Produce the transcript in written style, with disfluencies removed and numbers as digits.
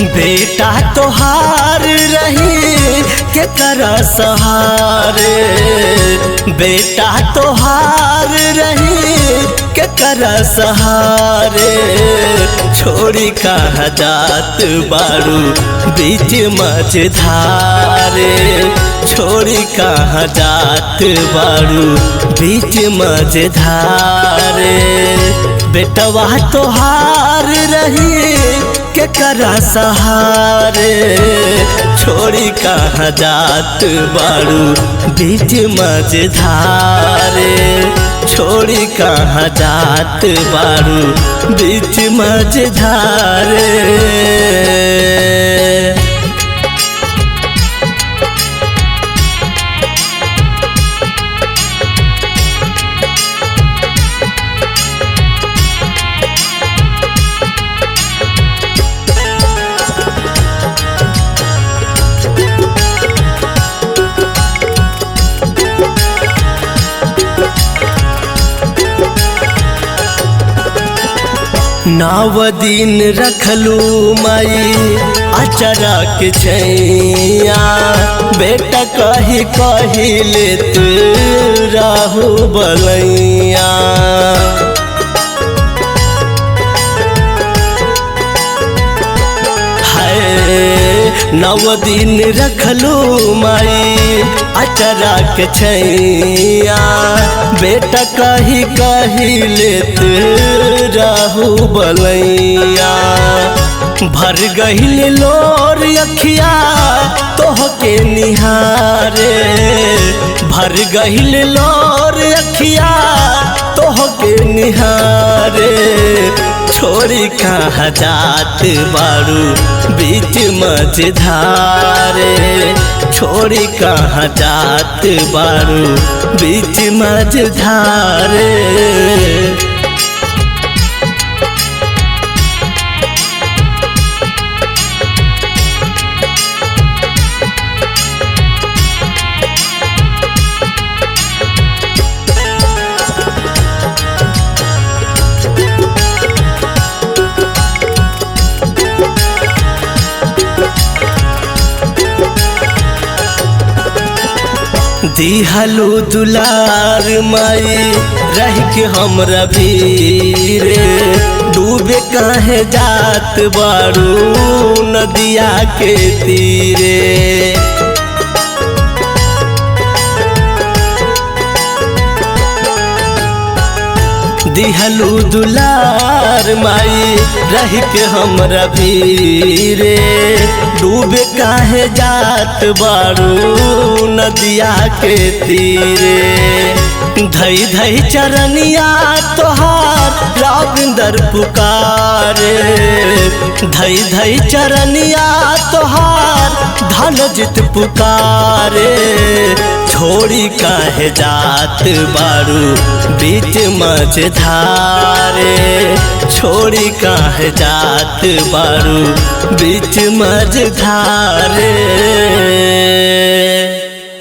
बेटा तोहार रही के कर सहारे, बेटा तोहार रही के कर सहारे। छोड़ी कहाँ जात बारू बीच मझधारे, छोड़ी कहाँ जात बारू बीच मझधारे। बेटवा तोहार रही के करा सहारे, छोड़ी कहाँ जात बारू बीच मझधारे, छोड़ी कहाँ जात बारू बीच मझधारे। नव दिन रखलू माई अचरा के छैया, बेटा कही कही लेत राहु बलैया। नव दिन रखलू माई अचरा के छैया, बेटा कही कही लेत राहु बलैया। भर गहिल लोर अखिया तोहके निहारे, भर गहिल लोर अखिया तोहके निहारे। छोड़ी कहाँ जात बारू बीच मझधारे, छोड़ी कहाँ जात बारू बीच मझधारे। दिहलू दुलार माई रह के हमरा भीरे, डूबे काहे जात बारू नदिया के तीरे। दिहलू दुलार माई रह के हमरा भीरे, डूबे काहे जात बारू नदिया के तीरे। धई धई चरनिया तोहार राविंदर पुकारे, धई धई चरनिया तोहार धनजीत पुकारे। छोड़ी काहे जात बारू बीच मझधारे, छोड़ी काहे जात बारू बीच मझधारे।